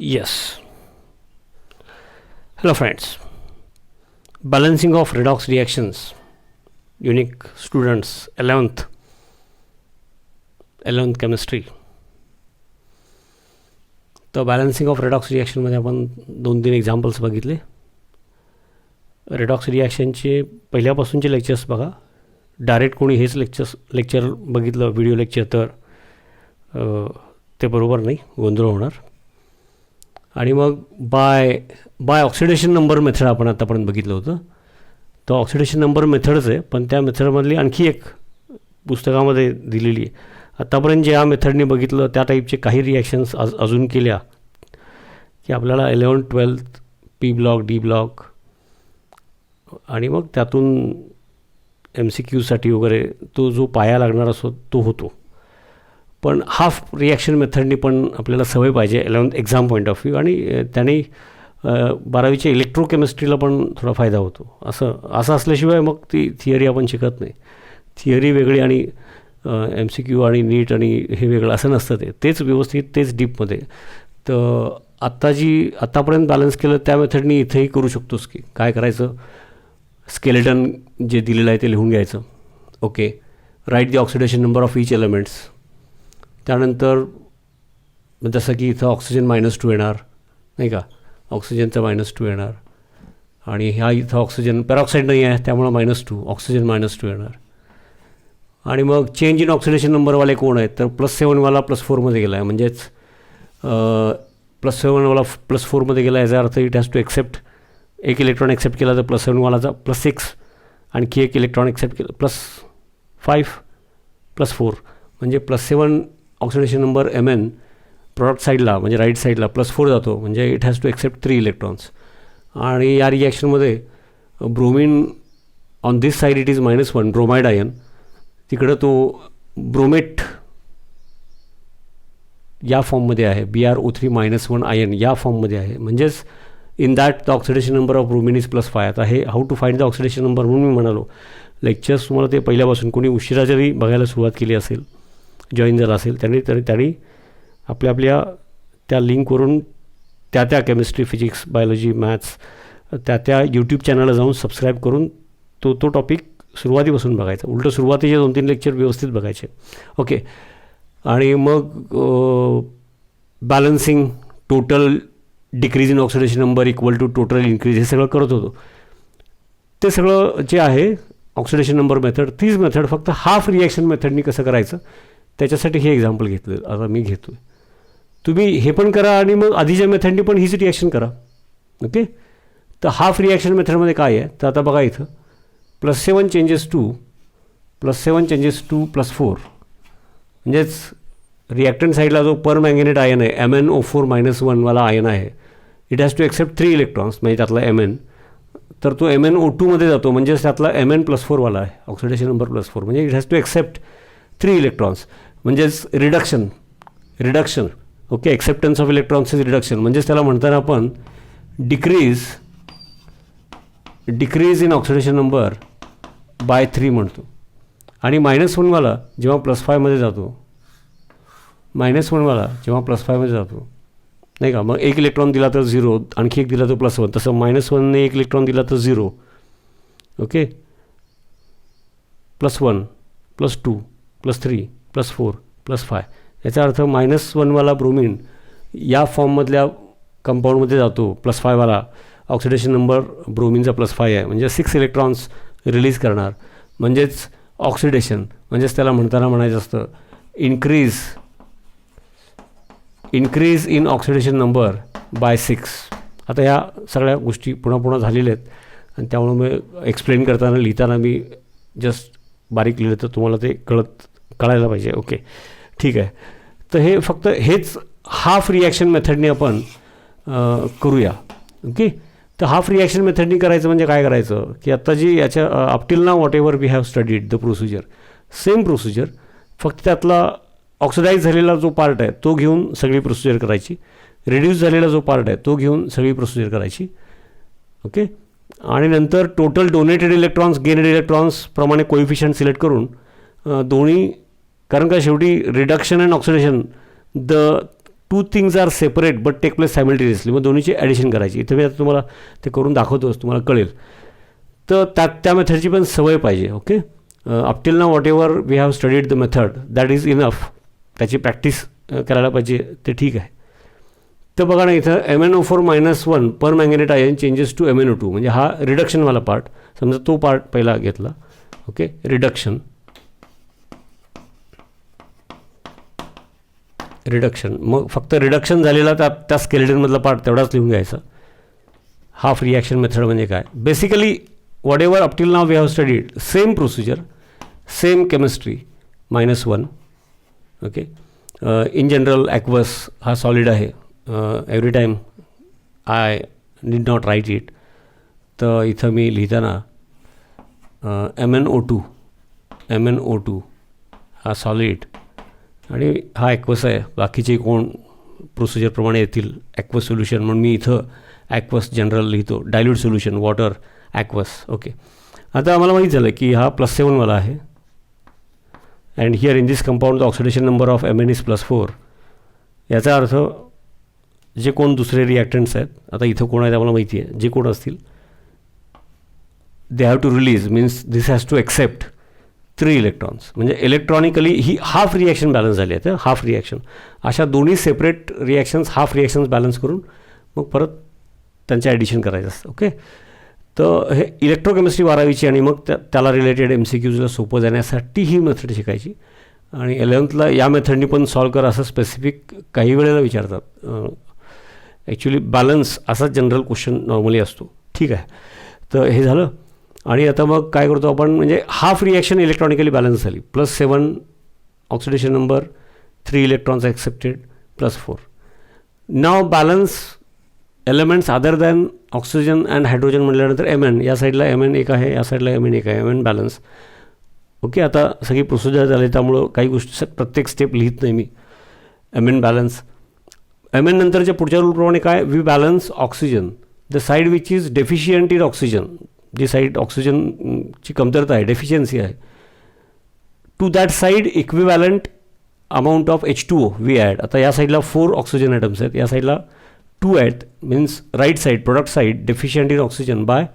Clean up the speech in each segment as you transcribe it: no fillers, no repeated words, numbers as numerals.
Yes. Hello friends. Balancing of redox reactions. Unique students 11th chemistry. तर balancing of redox रिॲक्शनमध्ये आपण 2-3 examples बघितले. Redox रिॲक्शनचे पहिल्यापासूनचे lectures बघा. Direct कोणी हेच लेक्चर बघितलं व्हिडिओ लेक्चर तर ते बरोबर नाही, गोंधळ होणार. आणि मग बाय ऑक्सिडेशन नंबर मेथड आपण आतापर्यंत बघितलं होतं. तर ऑक्सिडेशन नंबर मेथडच आहे, पण त्या मेथडमधली आणखी एक पुस्तकामध्ये दिलेली आहे. आत्तापर्यंत जे या मेथडने बघितलं त्या टाईपचे काही रिॲक्शन्स अजून केल्या की आपल्याला 11th-12th P block, D block आणि मग त्यातून MCQसाठी वगैरे तो जो पाया लागणार असतो तो होतो. पण हाफ रिॲक्शन मेथडनी पण आपल्याला सवय पाहिजे 11th exam point of view, आणि त्याने 12वीच्या इलेक्ट्रोकेमिस्ट्रीला पण थोडा फायदा होतो. असं असल्याशिवाय मग ती थिअरी आपण शिकत नाही. थिअरी वेगळी आणि MCQ आणि नीट आणि हे वेगळं असं नसतं. तेच व्यवस्थित, तेच डीपमध्ये. तर आत्तापर्यंत बॅलन्स केलं त्या मेथडनी इथेही करू शकतोस. की काय करायचं, स्केलेटन जे दिलेलं आहे ते लिहून घ्यायचं. Okay, write the oxidation number of each elements. त्यानंतर जसं की इथं ऑक्सिजन -2 येणार नाही का, ऑक्सिजनचा -2 येणार, आणि ह्या इथं ऑक्सिजन पेरॉक्साईड नाही आहे त्यामुळं -2, ऑक्सिजन -2 येणार. आणि मग चेंज इन ऑक्सिडेशन नंबरवाले कोण आहेत तर +7वाला +4मध्ये गेला आहे. म्हणजेच +7वाला +4मध्ये गेला, याचा अर्थ इट हॅज टू एक्सेप्ट एक इलेक्ट्रॉन एक्सेप्ट केला तर +7वालाचा +6, आणखी एक इलेक्ट्रॉन एक्सेप्ट केलं +5 +4, म्हणजे +7 ऑक्सिडेशन नंबर Mn प्रॉडक्ट साईडला म्हणजे राईट साईडला +4 जातो, म्हणजे it has to accept 3 electrons. आणि या रिॲक्शनमध्ये bromine on this side it is -1 bromide ion, तिकडं तो ब्रोमेट या फॉर्ममध्ये आहे, BrO3-1 आयन या फॉर्ममध्ये आहे. म्हणजेच in that the oxidation number of bromine is +5. आता हे how to find the oxidation number म्हणून मी म्हणालो. लेक्चर्स तुम्हाला ते पहिल्यापासून कोणी उशिरा जरी बघायला सुरुवात केली असेल, जॉईन झाला असेल त्यांनी आपल्या त्या लिंकवरून त्या केमिस्ट्री, फिजिक्स, बायोलॉजी, मॅथ्स त्या यूट्यूब चॅनलला जाऊन सबस्क्राईब करून तो टॉपिक सुरुवातीपासून बघायचा. उलटं सुरुवातीचे 2-3 लेक्चर व्यवस्थित बघायचे. ओके, आणि मग balancing, total decrease in oxidation number equal to total increase, हे सगळं करत होतो. ते सगळं जे आहे ऑक्सिडेशन नंबर मेथड, तीच मेथड फक्त हाफ रिॲक्शन मेथडनी कसं करायचं त्याच्यासाठी हे एक्झाम्पल घेतलं. आता मी घेतो आहे, तुम्ही हे पण करा आणि मग आधीच्या मेथडनी पण हीच रिॲक्शन करा. ओके, तर हाफ रिॲक्शन मेथडमध्ये काय आहे तर आता बघा इथं +7 चेंजेस टू +4, म्हणजेच रिॲक्टंट साईडला जो पर मॅंगनेट आयन आहे MnO4-1 वाला आयन आहे, it has to accept 3 electrons, म्हणजे त्यातला Mn, तर तो MnO2मध्ये जातो, म्हणजेच त्यातला Mn+4 वाला आहे, ऑक्सिडेशन नंबर +4, म्हणजे it has to accept 3 electrons, म्हणजेच reduction. Okay, acceptance of electrons is reduction, म्हणजेच त्याला म्हणताना आपण decrease in oxidation number by 3 म्हणतो. आणि -1वाला जेव्हा +5मध्ये जातो, +5मध्ये जातो नाही का, मग 1 इलेक्ट्रॉन दिला तर 0, आणखी एक दिला तर +1, तसं -1ने 1 इलेक्ट्रॉन दिला तर 0. ओके, +1 +2 +3 +4 +5, याचा अर्थ -1वाला ब्रोमिन या फॉर्ममधल्या कंपाऊंडमध्ये जातो, +5वाला ऑक्सिडेशन नंबर ब्रोमिनचा +5 आहे, म्हणजे 6 इलेक्ट्रॉन्स रिलीज करणार, म्हणजेच ऑक्सिडेशन. म्हणजेच त्याला म्हणायचं असतं increase in oxidation number by 6. आता ह्या सगळ्या गोष्टी पुन्हा झालेल्या आहेत, आणि त्यामुळे मी एक्सप्लेन करताना, लिहिताना मी जस्ट बारीक लिहिलं तर तुम्हाला ते कळायला पाहिजे. ओके, ठीक आहे. तर हे फक्त हेच हाफ रिॲक्शन मेथडने आपण करूया. ओके, तर हाफ रिॲक्शन मेथडनी करायचं म्हणजे काय करायचं की आत्ता जी याच्या up till now whatever we have studied the procedure, same procedure, फक्त त्यातला ऑक्सिडाईज झालेला जो पार्ट आहे तो घेऊन सगळी प्रोसिजर करायची, रिड्यूस झालेला जो पार्ट आहे तो घेऊन सगळी प्रोसिजर करायची. ओके, आणि नंतर total donated electrons, gained electrons प्रमाणे कोइफिशियंट सिलेक्ट करून दोन्ही, कारण का शेवटी reduction and oxidation the two things are separate but take place simultaneously, मग दोन्हीची ॲडिशन करायची. इथं मी आता तुम्हाला ते करून दाखवतोच, तुम्हाला कळेल. तर त्या मेथडची पण सवय पाहिजे. Okay, up till now whatever we have studied the method that is enough. त्याची प्रॅक्टिस करायला पाहिजे, ते ठीक आहे. तर बघा ना, इथं MnO4-1 permanganate ion changes to MnO2, म्हणजे हा रिडक्शनवाला पार्ट. समजा तो पार्ट पहिला घेतला. ओके, रिडक्शन मग फक्त रिडक्शन झालेला त्या स्केलेटनमधला पार्ट तेवढाच लिहून घ्यायचा. हाफ रिॲक्शन मेथड म्हणजे काय? Basically whatever up till now we have studied, same procedure, same chemistry, -1. Okay, in general aqueous हा सॉलिड आहे. Every time I need not write it. तर इथं मी लिहिताना MnO2 हा सॉलिड आणि हा ॲक्वस आहे. बाकीचे कोण प्रोसिजरप्रमाणे येतील ॲक्वस सोल्युशन, म्हणून मी इथं ॲक्वस जनरल लिहितो. Dilute solution water aqueous. Okay, आता आम्हाला माहीत झालं की हा +7वाला आहे. And here in this compound the oxidation number of Mn is +4. याचा अर्थ जे कोण दुसरे रिॲक्टंट्स आहेत, आता इथं कोण आहेत आम्हाला माहिती आहे, जे कोण असतील they have to release, means this has to accept 3 electrons. म्हणजे इलेक्ट्रॉनिकली ही हाफ रिॲक्शन बॅलन्स झाली आहे. हाफ रिॲक्शन अशा दोन्ही separate reactions, half reactions balance करून मग परत त्यांचे ॲडिशन करायचं असतं. ओके, तर हे इलेक्ट्रोकेमिस्ट्री 12वीची आणि मग त्याला रिलेटेड MCQजला सोपं जाण्यासाठी ही मेथड शिकायची. आणि 11thला या मेथडनी पण सॉल्व करा असं स्पेसिफिक काही वेळेला विचारतात. ॲक्च्युली बॅलन्स असा जनरल क्वेश्चन नॉर्मली असतो. ठीक आहे, तर हे झालं. आणि आता मग काय करतो आपण, म्हणजे हाफ रिॲक्शन इलेक्ट्रॉनिकली बॅलन्स झाली. +7 oxidation number, 3 electrons accepted, +4. Now balance elements other than oxygen and hydrogen म्हटल्यानंतर Mn, या साईडला Mn एक आहे, या साईडला Mn एक आहे. Mn balance. ओके, आता सगळी प्रोसिजर झाली त्यामुळं काही गोष्टी प्रत्येक स्टेप लिहित नाही मी. Mn balance. Mn नंतरच्या पुढच्या रूलप्रमाणे काय, we balance oxygen the side which is deficient in oxygen, जी साईड ऑक्सिजनची कमतरता आहे, डेफिशियन्सी आहे, to that side equivalent amount of H2O we add. आता या साईडला 4 ऑक्सिजन ॲटम्स आहेत, या साईडला 2 आहेत. Means right side, product side deficient in oxygen by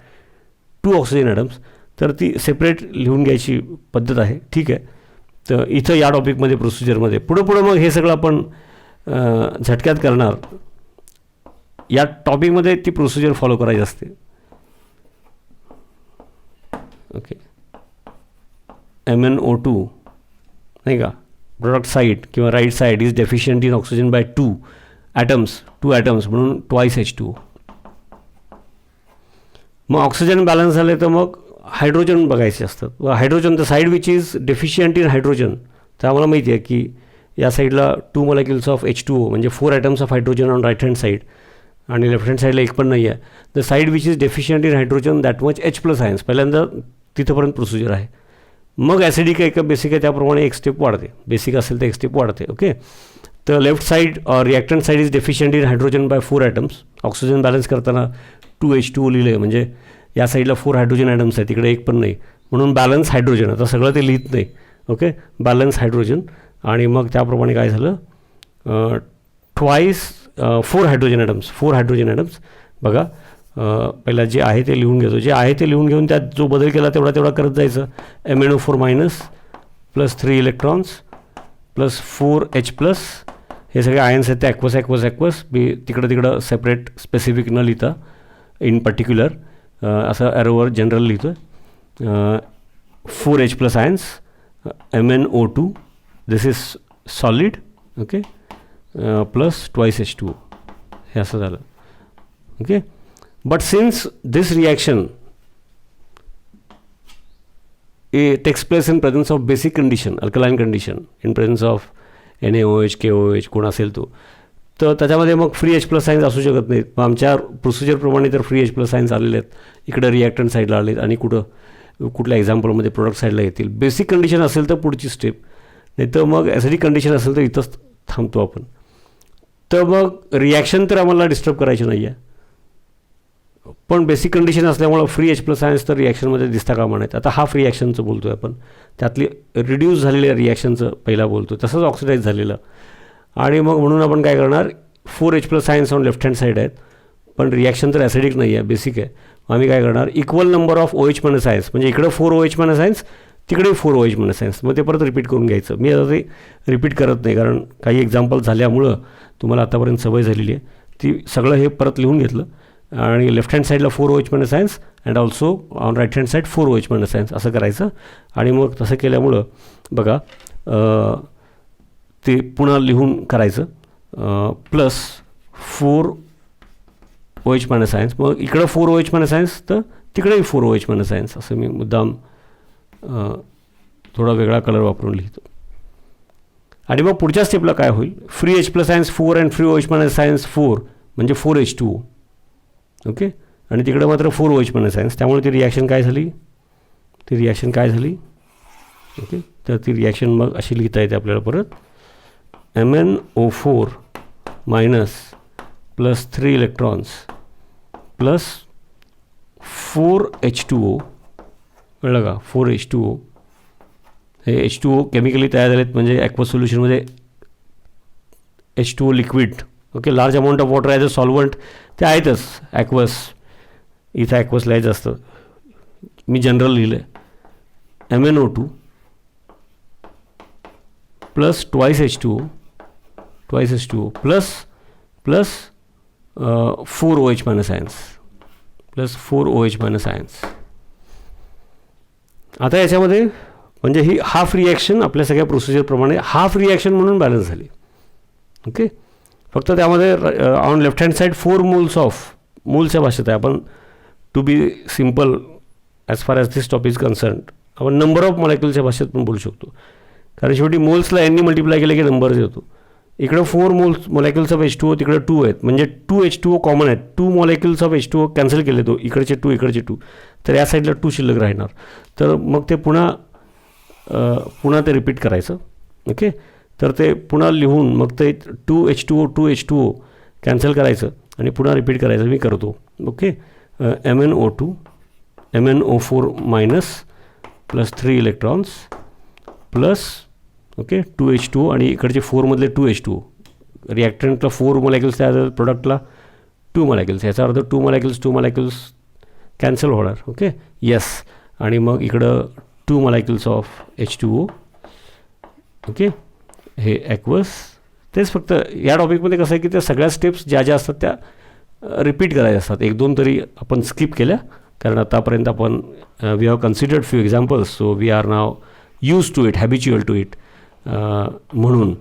2 oxygen atoms. तर ती सेपरेट लिहून घ्यायची पद्धत आहे. ठीक आहे, तर इथं या टॉपिकमध्ये प्रोसिजरमध्ये पुढं मग हे सगळं आपण झटक्यात करणार. या टॉपिकमध्ये ती प्रोसिजर फॉलो करायची असते. ओके, MnO2 नाही का, प्रोडक्ट साईड किंवा right side is deficient in oxygen by 2 atoms म्हणून ट्वाईस H2O. मग ऑक्सिजन बॅलन्स झाले तर मग हायड्रोजन बघायचे असतात. Hydrogen the side which is deficient in hydrogen, तर आम्हाला माहिती आहे की या साईडला 2 मॉलिक्युल्स ऑफ H2O म्हणजे 4 atoms of hydrogen on right hand side, आणि लेफ्ट हँड साईडला एक पण नाही आहे. The side which is deficient in hydrogen that much H+ ions. पहिल्यांदा तिथंपर्यंत प्रोसिजर आहे. मग ॲसिडिक आहे का बेसिक आहे त्याप्रमाणे एक स्टेप वाढते. बेसिक असेल तर एक स्टेप वाढते. ओके, तर left side reactant side is deficient in hydrogen by 4 atoms. Oxygen balance करताना 2 H2O लिहिलं आहे, म्हणजे या साईडला 4 हायड्रोजन ॲटम्स आहेत, तिकडे एक पण नाही, म्हणून बॅलन्स हायड्रोजन. आता सगळं ते लिहित नाही. Okay, balance hydrogen. आणि मग त्याप्रमाणे काय झालं, ट्वाईस 4 हायड्रोजन ॲटम्स. बघा, पहिला जे आहे ते लिहून घेतो, जे आहे ते लिहून घेऊन त्यात जो बदल केला तेवढा करत जायचं. MnO4- +3 इलेक्ट्रॉन्स +4H+, हे सगळे आयन्स आहेत ते ॲक्वस बी तिकडं सेपरेट स्पेसिफिक न लिहिता इन पर्टिक्युलर असं ॲरोवर जनरल लिहितो आहे. 4H+ ions, MnO2 this is solid. Okay, +2 H2O, हे असं झालं. Okay, but since this reaction takes place in presence of basic condition, alkaline condition, in presence of NaOH, KOH कोण असेल तो, तर त्याच्यामध्ये मग फ्री H+ सायन्स असू शकत नाहीत. मग आमच्या प्रोसिजरप्रमाणे तर फ्री H+ सायन्स आलेले आहेत, इकडं रिॲक्टंट साईडला आले आणि कुठल्या एक्झाम्पलमध्ये प्रोडक्ट साईडला येतील. बेसिक कंडिशन असेल तर पुढची स्टेप, नाही तर मग ॲसिडिक कंडिशन असेल तर इथंच थांबतो आपण. तर मग रिॲक्शन तर आम्हाला डिस्टर्ब करायची नाही आहे, पण बेसिक कंडिशन असल्यामुळं फ्री H+ सायन्स तर रिॲक्शनमध्ये दिसता कामा नाहीत. आता हाफ रिॲक्शनचं बोलतो आहे आपण, त्यातली रिड्यूस झालेल्या रिॲक्शनचं पहिला बोलतो, तसंच ऑक्सिडाईज झालेलं. आणि मग म्हणून आपण काय करणार, 4H plus science on left hand side आहेत, पण रिॲक्शन तर ॲसिडिक नाही आहे, बेसिक आहे. आम्ही काय करणार, equal number of OH minus science, म्हणजे इकडं 4OH मायनस सायन्स, तिकडे 4OH मायनस सायन्स. मग ते परत रिपीट करून घ्यायचं. मी आता ते रिपीट करत नाही, कारण काही एक्झाम्पल झाल्यामुळं तुम्हाला आतापर्यंत सवय झालेली आहे. ती सगळं हे परत लिहून घेतलं आणि लेफ्ट हँड साईडला 4OH minus ions and also on right hand side 4OH minus ions असं करायचं. आणि मग तसं केल्यामुळं बघा ते पुन्हा लिहून करायचं प्लस 4OH मायनस सायन्स. मग इकडं 4OH मायनस सायन्स तर तिकडेही 4OH मायनस सायन्स. असं मी मुद्दाम थोडा वेगळा कलर वापरून लिहितो. आणि मग पुढच्या स्टेपला काय होईल, free H plus science 4 and free OH minus science 4 म्हणजे 4H2O. ओके, आणि तिकडे मात्र 4OH मायनस सायन्स. त्यामुळे ती रिॲक्शन काय झाली, ओके. तर ती रिॲक्शन मग अशी लिहिता येते आपल्याला परत, MnO4 minus plus 3 electrons plus 4H2O. कळलं का, 4H2O. हे H2O केमिकली तयार झालेत, म्हणजे ॲक्वस सोल्युशनमध्ये H2O liquid. Okay, large amount of water as a solvent ते आहेतच ॲक्वस. इथं ॲक्वस लिहायचं असतं, मी जनरल लिहिलं आहे. MnO2 plus twice H2O plus 4OH minus ions plus 4OH minus ions. आता याच्यामध्ये म्हणजे ही हाफ रिॲक्शन आपल्या सगळ्या प्रोसिजरप्रमाणे हाफ रिॲक्शन म्हणून बॅलन्स झाली. ओके, फक्त त्यामध्ये on left hand side 4 moles of, मोल्सच्या भाषेत आहे, आपण to be simple as far as this topic is concern आपण नंबर ऑफ मॉलिक्युलच्या भाषेत पण बोलू शकतो, कारण शेवटी मोल्सला एननी मल्टिप्लाय केलं की नंबरच येतो. इकडं 4 मॉलिक्युल्स ऑफ H2O, तिकडे 2 आहेत, म्हणजे 2H2O कॉमन आहेत. 2 मॉलिक्युल्स ऑफ H2O कॅन्सल केले, तो इकडचे 2 इकडचे 2, तर या साईडला 2 शिल्लक राहणार. तर मग ते पुन्हा ते रिपीट करायचं. ओके, तर ते पुन्हा लिहून मग ते 2H2O कॅन्सल करायचं आणि पुन्हा रिपीट करायचं. मी करतो. Okay, MnO4 minus plus 3 electrons plus okay 2H2O आणि इकडचे 4मधले 2H2O. रिॲक्टंटला 4 मॉलिक्युल्स तयार, प्रोडक्टला 2 मॉलिक्युल्स. याचा अर्थ 2 मॉलिक्युल्स कॅन्सल होणार. Okay, yes. आणि मग इकडं 2 मॉलिक्युल्स ऑफ H2O. ओके, हे ॲक्वस. तेच फक्त या टॉपिकमध्ये कसं आहे की त्या सगळ्या स्टेप्स ज्या असतात त्या रिपीट करायच्या असतात. 1-2 तरी आपण स्किप केल्या, कारण आतापर्यंत आपण we have considered few examples, so we are now use to it, habitual to it. म्हणून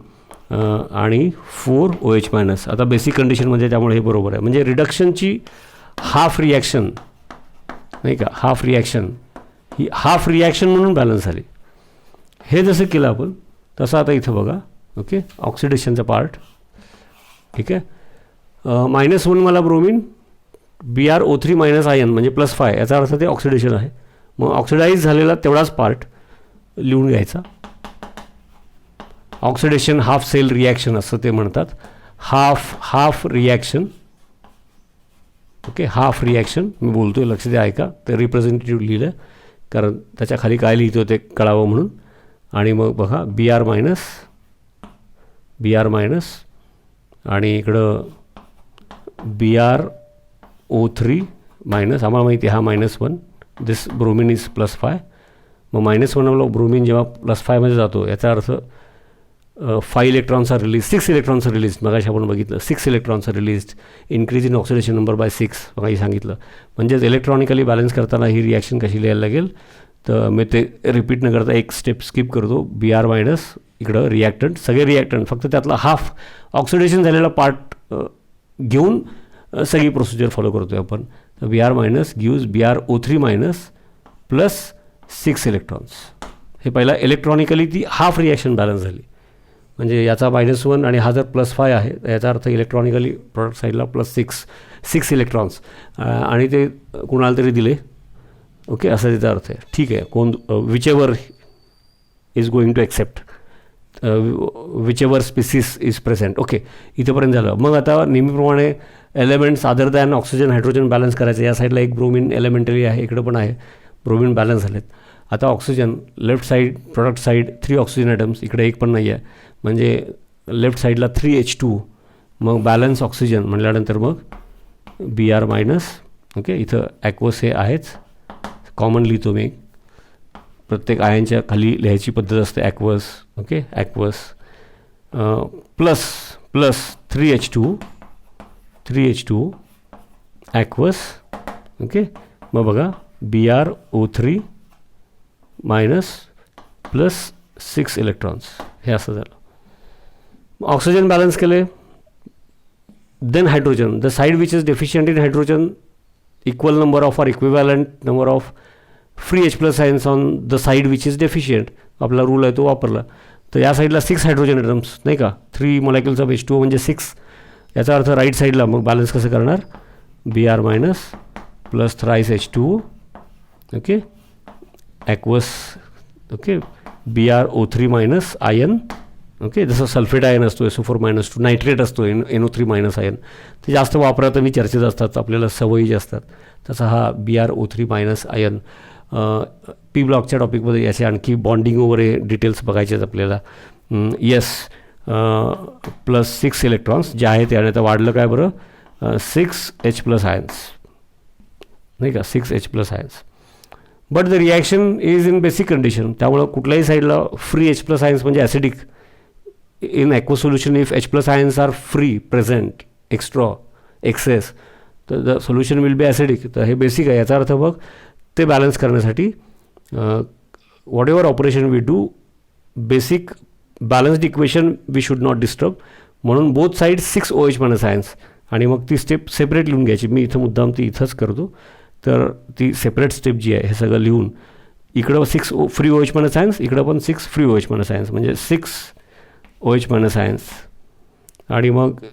आणि 4OH मायनस. आता बेसिक कंडिशन म्हणजे त्यामुळे हे बरोबर आहे, म्हणजे रिडक्शनची हाफ रिॲक्शन नाही का, हाफ रिॲक्शन ही हाफ रिॲक्शन म्हणून बॅलन्स झाली. हे जसं केलं आपण तसं आता इथं बघा. ओके, ऑक्सिडेशनचा पार्ट. ठीक आहे, -1 मला ब्रोमिन, BrO3 मायनस आयन म्हणजे +5, याचा अर्थ ते ऑक्सिडेशन आहे. मग ऑक्सिडाईज झालेला तेवढाच पार्ट लिहून घ्यायचा. ऑक्सिडेशन हाफ सेल रिॲक्शन असं ते म्हणतात. Half reaction. Okay, half reaction मी बोलतो आहे, लक्ष द्या, ऐका. ते रिप्रेझेंटेटिव्ह लिहिलं कारण त्याच्या खाली काय लिहितो ते कळावं म्हणून. आणि मग बघा Br मायनस आणि इकडं BrO3 मायनस. आम्हाला माहिती आहे हा -1, दिस ब्रोमिन इज +5. मग -1 ब्रोमिन जेव्हा +5मध्ये जातो याचा अर्थ 5 electrons are release, 6 electrons are release. मगाशी आपण बघितलं 6 electrons are release, increase in oxidation number by 6 मगाशी सांगितलं. म्हणजेच इलेक्ट्रॉनिकली बॅलन्स करताना ही रिॲक्शन कशी लिहायला लागेल, तर मी ते रिपीट न करता एक स्टेप स्किप करतो. Br मायनस इकडं रिॲक्टंट, सगळे रिॲक्टंट, फक्त त्यातला हाफ ऑक्सिडेशन झालेला पार्ट घेऊन सगळी प्रोसिजर फॉलो करतो आहे आपण. तर Br minus gives BrO3 minus plus 6 electrons. हे पहिला इलेक्ट्रॉनिकली ती हाफ रिॲक्शन बॅलन्स झाली. म्हणजे याचा -1 आणि हा जर +5 आहे तर याचा अर्थ इलेक्ट्रॉनिकली प्रोडक्ट साईडला +6 इलेक्ट्रॉन्स आणि ते कुणाला तरी दिले. ओके, असा त्याचा अर्थ आहे. ठीक आहे, कोण whichever is going to accept, whichever species is present. Okay, इथंपर्यंत झालं. मग आता नेहमीप्रमाणे elements other than oxygen hydrogen balance करायचं. या साईडला एक ब्रोमिन एलिमेंटरी आहे, इकडं पण आहे, ब्रोमिन बॅलन्स झालेत. आता oxygen left side, product side 3 oxygen atoms, इकडे एक पण नाही आहे. म्हणजे लेफ्ट साईडला 3H2, मग बॅलन्स ऑक्सिजन म्हटल्यानंतर मग Br मायनस. ओके, इथं ॲक्वस हे आहेच, कॉमन लिहितो मी, प्रत्येक आयनच्या खाली लिहायची पद्धत असते aqueous. Okay, aqueous plus 3H2 aqueous. Okay, मग बघा BrO3 मायनस प्लस 6 इलेक्ट्रॉन्स, हे असं झालं. ऑक्सिजन बॅलन्स केले. Then hydrogen, the side which is deficient in hydrogen, equal number of or equivalent number of free H+ ions on the side which is deficient. आपला rule आहे तो वापरला. तर या साईडला 6 हायड्रोजन ॲटम्स नाही का, 3 मोलॅक्युल्स ऑफ H2O म्हणजे 6. याचा अर्थ राईट साईडला मग बॅलन्स कसं करणार, Br minus plus thrice H2O. Okay, aqueous. Okay, BrO3 minus ion. Okay, जसं सल्फेट आयन असतो SO4-2, नायट्रेट असतो NO3 मायनस आयन, ते जास्त वापरात आणि चर्चेत असतात, आपल्याला सवयी जे असतात. तसा हा BrO3 मायनस आयन. पी ब्लॉकच्या टॉपिकमध्ये याचे आणखी बॉन्डिंग वगैरे डिटेल्स बघायचे आहेत आपल्याला. येस, प्लस 6 इलेक्ट्रॉन्स जे आहे ते, आणि आता वाढलं काय बरं, 6H+ आयन्स नाही का, 6H+ ions. But the reaction is in basic condition. त्यामुळं कुठल्याही साईडला फ्री H+ आयन्स म्हणजे acidic. In aqueous solution if H+ ions are free present, excess, तर the solution will be acidic. तर हे बेसिक आहे. याचा अर्थ बघ, ते बॅलन्स करण्यासाठी whatever operation we do, basic balanced equation we should not disturb. म्हणून both side 6OH minus ions, आणि मग ती स्टेप सेपरेट लिहून घ्यायची. मी इथं मुद्दाम ती इथंच करतो. तर ती सेपरेट स्टेप जी आहे हे सगळं लिहून, इकडं 6 फ्री OH मायनस आयन्स, इकडं पण 6 फ्री OH मायनस आयन्स, म्हणजे 6OH मायनस आयन्स. आणि मग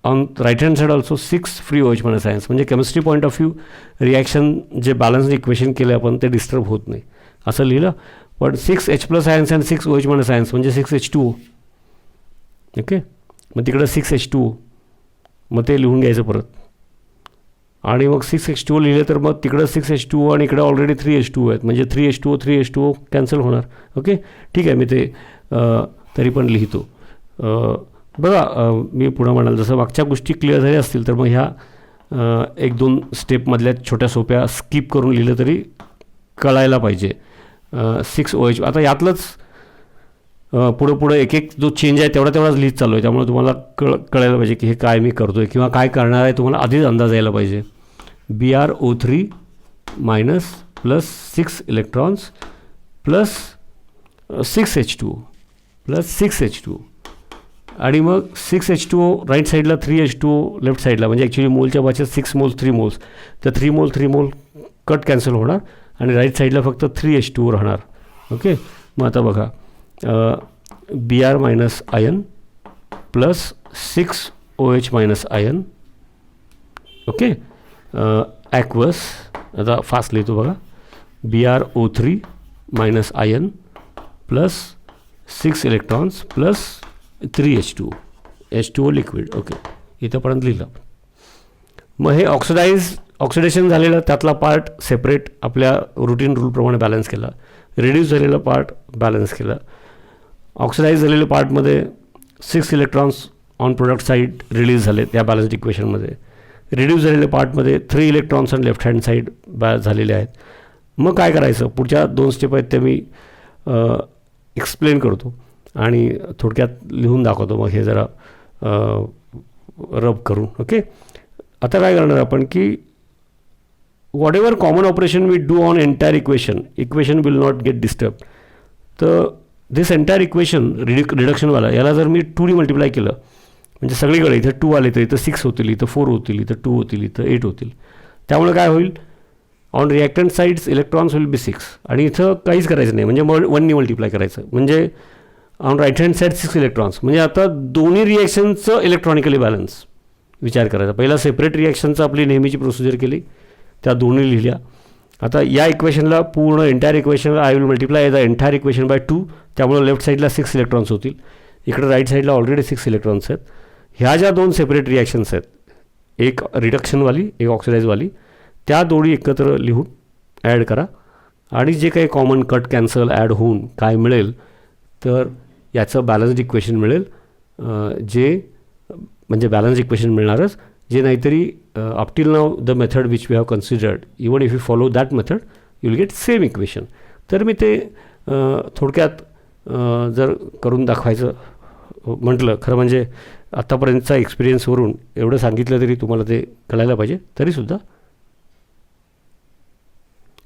on right hand side also 6 free OH minus ions. म्हणजे chemistry point of view reaction जे बॅलन्स्ड इक्वेशन केले आपण ते डिस्टर्ब होत नाही, असं लिहिलं. पण 6H+ ions and 6OH minus ions म्हणजे 6H2O. ओके, मग तिकडं 6H2O, मग ते लिहून घ्यायचं परत. आणि मग 6H2O लिहिलं तर मग तिकडं 6H2O आणि इकडं ऑलरेडी 3H2O आहेत, म्हणजे 3H2O कॅन्सल होणार. ओके, ठीक आहे, मी ते तरी पण लिहितो. बघा, मी पुढं म्हणाल जसं मागच्या गोष्टी क्लिअर झाल्या असतील तर मग ह्या 1-2 स्टेपमधल्या छोट्या सोप्या स्किप करून लिहिलं तरी कळायला पाहिजे. 6OH, आता यातलंच पुढं एक जो चेंज आहे तेवढाच लिहित चालू आहे, त्यामुळे तुम्हाला कळायला पाहिजे की हे काय मी करतो आहे किंवा काय करणार आहे, तुम्हाला आधीच अंदाज यायला पाहिजे. BrO3 minus plus 6 electrons plus 6H2O आणि मग 6H2O राईट साईडला, 3H2O लेफ्ट साईडला, म्हणजे ॲक्च्युली मोलच्या भाषेत 6 मोल 3 मोल्स, तर 3 मोल कट कॅन्सल होणार आणि राईट साईडला फक्त 3H2O राहणार. ओके, मग आता बघा, Br minus ion plus 6OH minus ion. Okay, aqueous, आता फास्ट लिहितो बघा, BrO3 minus ion plus 6 electrons plus 3H2O liquid. Okay, इथंपर्यंत लिहिलं. मग हे ऑक्सिडेशन झालेलं त्यातला पार्ट सेपरेट आपल्या रुटीन रूलप्रमाणे बॅलन्स केला. रिड्यूस झालेला पार्ट बॅलन्स केला. ऑक्सिडाईज झालेल्या पार्टमध्ये 6 electrons on product side release झाले त्या बॅलन्स्ड इक्वेशनमध्ये. रिड्यूस झालेल्या पार्टमध्ये 3 electrons on left hand side झालेले आहेत. मग काय करायचं, पुढच्या 2 स्टेप आहेत त्या मी एक्सप्लेन करतो आणि थोडक्यात लिहून दाखवतो. मग हे जरा रब करून. ओके, आता काय करणार आपण की whatever common operation we do on entire equation will not get disturb. तर दिस एंटायर इक्वेशन रिडक्शनवाला याला जर मी 2ने मल्टिप्लाय केलं म्हणजे सगळीकडे इथं 2 आले तर इथं 6 होतील, इथं 4 होतील, इथं 2 होतील, इथं 8 होतील. त्यामुळे काय होईल, on reactant sides electrons will be 6 आणि इथं काहीच करायचं नाही, म्हणजे 1ने मल्टिप्लाय करायचं. म्हणजे on right hand side 6 electrons, म्हणजे आता दोन्ही रिॲक्शनचं इलेक्ट्रॉनिकली बॅलन्स विचार करायचा. पहिला सेपरेट रिॲक्शनचं आपली नेहमीची प्रोसिजर केली, त्या दोन्ही लिहिल्या. आता या इक्वेशनला पूर्ण एंटायर इक्वेशनला I will multiply the entire equation by 2. त्यामुळे लेफ्ट साईडला 6 इलेक्ट्रॉन्स होतील, इकडे राईट साईडला ऑलरेडी 6 इलेक्ट्रॉन्स आहेत. ह्या ज्या 2 सेपरेट रिॲक्शन्स आहेत, एक रिडक्शनवाली एक ऑक्सिडाईजवाली, त्या दोन्ही एकत्र लिहून ॲड करा आणि जे काही कॉमन कट कॅन्सल ॲड होऊन काय मिळेल तर याचं बॅलन्स्ड इक्वेशन मिळेल. जे म्हणजे बॅलन्स इक्वेशन मिळणारच, जे नाहीतरी up till now the method which we have considered, even if you follow that method you will get same equation. तर मी ते थोडक्यात जर करून दाखवायचं म्हटलं, खरं म्हणजे आत्तापर्यंतचा एक्सपिरियन्सवरून एवढं सांगितलं तरी तुम्हाला ते कळायला पाहिजे तरीसुद्धा.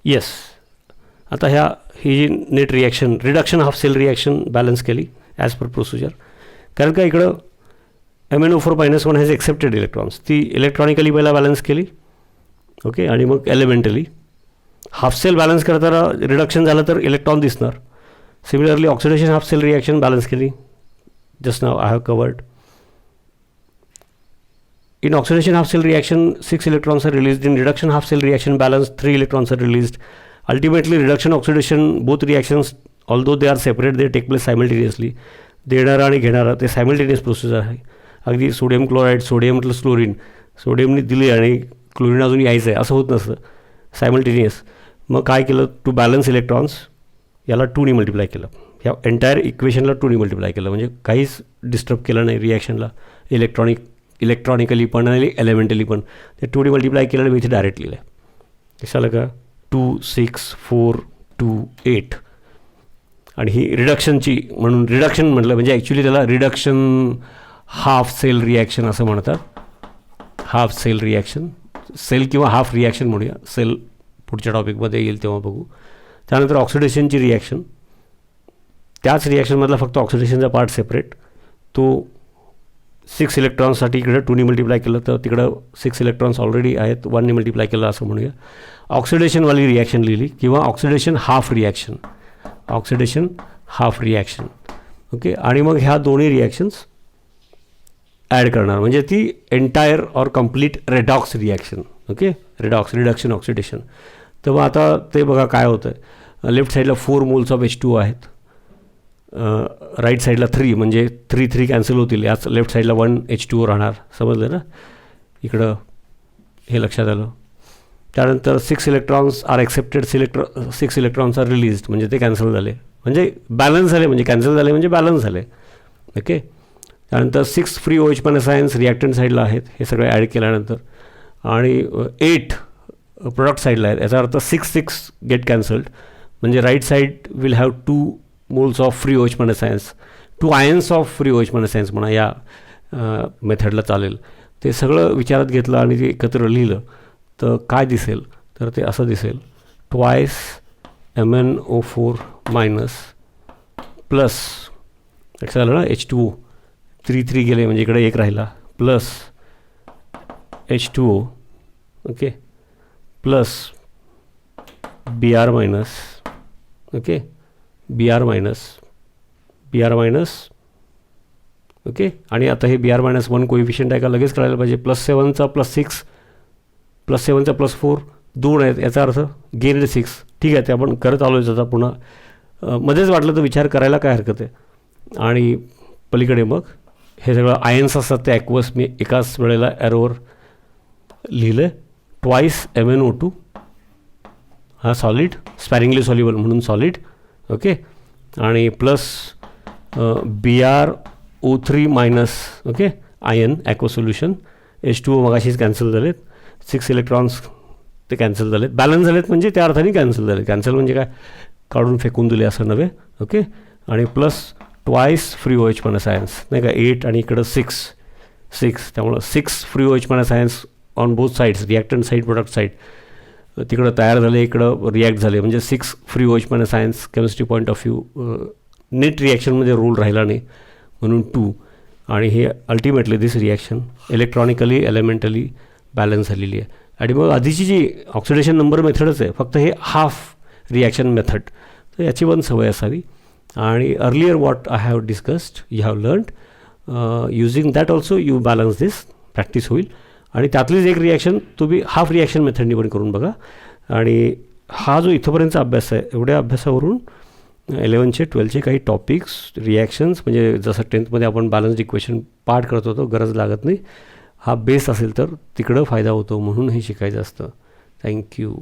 येस, आता ही जी net reaction reduction half cell reaction balance केली ॲज पर प्रोसिजर. कारण का इकडं MnO4-1 हॅज एक्सेप्टेड इलेक्ट्रॉन्स, ती इलेक्ट्रॉनिकली पहिला बॅलन्स केली. ओके, आणि मग एलिमेंटली हाफ सेल बॅलन्स करताना रिडक्शन झालं तर इलेक्ट्रॉन दिसणार. Similarly oxidation half cell reaction balance केली, just now I have covered. In oxidation half cell reaction 6 electrons are released. In reduction half cell reaction balance 3 electrons are released. Ultimately reduction oxidation both reactions, although they are separate, they take place simultaneously. देणारा आणि घेणारा ते simultaneous process आहे. अगदी sodium chloride, sodium plus chlorine, सोडियमने दिली आणि chlorine अजून यायचं आहे असं होत नसतं, सायमल्टेनियस. मग काय केलं, टू बॅलन्स इलेक्ट्रॉन्स याला 2ने मल्टिप्लाय केलं, ह्या एंटायर इक्वेशनला 2ने मल्टिप्लाय केलं, म्हणजे काहीच डिस्टर्ब केलं नाही रिॲक्शनला इलेक्ट्रॉनिकली पण आणि एलिमेंटली पण. ते 2ने मल्टिप्लाय केलं आणि मी इथे डायरेक्ट लिहिलं आहे. कशाला का 2 6 4 2 8. आणि ही रिडक्शनची, म्हणून रिडक्शन म्हटलं म्हणजे ॲक्च्युली त्याला रिडक्शन हाफ सेल रिॲक्शन असं म्हणतात. हाफ सेल रिॲक्शन, सेल किंवा हाफ रिॲक्शन म्हणूया, सेल पुढच्या टॉपिकमध्ये येईल तेव्हा बघू. त्यानंतर ऑक्सिडेशनची रिॲक्शन, त्याच रिॲक्शनमधला फक्त ऑक्सिडेशनचा पार्ट सेपरेट, तो 6 इलेक्ट्रॉन्ससाठी इकडं 2ने मल्टिप्लाय केलं तर तिकडं 6 इलेक्ट्रॉन्स ऑलरेडी आहेत, 1ने मल्टिप्लाय केलं असं म्हणूया. ऑक्सिडेशनवाली रिॲक्शन लिहिली किंवा oxidation half reaction, oxidation half reaction. Okay, आणि मग ह्या दोन्ही रिॲक्शन्स ॲड करणार म्हणजे ती entire or complete redox reaction. Okay, redox, reduction, oxidation. तर मग आता ते बघा काय होतं आहे. लेफ्ट साईडला 4 मोल्स ऑफ H2O आहेत, राईट साईडला 3, म्हणजे 3 कॅन्सल होतील. याच लेफ्ट साईडला 1 H2O राहणार, समजलं ना इकडं, हे लक्षात आलं. त्यानंतर 6 electrons are accepted, 6 electrons are released, म्हणजे ते कॅन्सल झाले, म्हणजे बॅलन्स झाले, म्हणजे कॅन्सल झाले म्हणजे बॅलन्स झाले. ओके, त्यानंतर 6 फ्री OH- आयन्स रिॲक्टंट साईडला आहेत, हे सगळे ॲड केल्यानंतर, आणि 8 प्रोडक्ट साईडला आहेत. याचा अर्थ 6 गेट कॅन्सल्ड, म्हणजे right side will have 2 moles of free OH- ions, 2 ions of free OH- ions म्हणा, या मेथडला चालेल. ते सगळं विचारात घेतलं आणि ते एकत्र लिहिलं तर काय दिसेल, तर ते असं दिसेल, ट्वाईस MnO4- प्लस, लक्षात आलं ना, H2O 3 गेले म्हणजे इकडे 1 राहिला, plus H2O. Okay, plus Br-, okay, Br-, okay. आणि आता हे Br-1 कोइफिशियंट आहे का लगेच कळायला पाहिजे. +7चा +6, +7चा +4, 2 आहेत, याचा अर्थ गेन 6. ठीक आहे, ते आपण करत आलो आहे. आता पुन्हा मध्येच वाटलं तर विचार करायला काय हरकत आहे. आणि पलीकडे मग हे सगळं आयन्स असतात ते ॲक्वस मी एकाच वेळेला ॲरोवर लिहिलं. ट्वाईस MnO2 हा सॉलिड, स्पॅरिंगली सॉल्युबल म्हणून सॉलिड. ओके, आणि plus Br-O3-, okay, ion aqua solution. H2O मगाशीच कॅन्सल झालेत, 6 इलेक्ट्रॉन्स ते कॅन्सल झालेत, बॅलन्स झालेत म्हणजे त्या अर्थाने कॅन्सल झाले. कॅन्सल म्हणजे काय, काढून फेकून दिले असं नव्हे. ओके, आणि plus twice free OH- ions नाही का, 8 आणि इकडं 6, त्यामुळं 6 free OH- ions on both sides, reactant side, product side, तिकडं तयार झाले, इकडं रिॲक्ट झाले, म्हणजे 6 free OH- ions. Chemistry point of view net रिॲक्शनमध्ये रोल राहिला नाही म्हणून 2. आणि हे ultimately this reaction electronically elementally balance झालेली आहे. आणि मग आधीची जी ऑक्सिडेशन नंबर मेथडच आहे, फक्त हे हाफ रिॲक्शन मेथड, तर याची पण सवय असावी. आणि earlier what I have discussed, you have learned, using that also you balance this, practice होईल. आणि त्यातलीच एक रिॲक्शन तुम्ही हाफ रिॲक्शन मेथडनी पण करून बघा. आणि हा जो इथंपर्यंतचा अभ्यास आहे, एवढ्या अभ्यासावरून 11चे 12चे काही टॉपिक्स, रिॲक्शन्स, म्हणजे जसं 10thमध्ये आपण बॅलन्स्ड इक्वेशन पार्ट करत होतो, गरज लागत नाही. हा बेस असेल तर तिकडं फायदा होतो, म्हणून हे शिकायचं असतं. थँक्यू.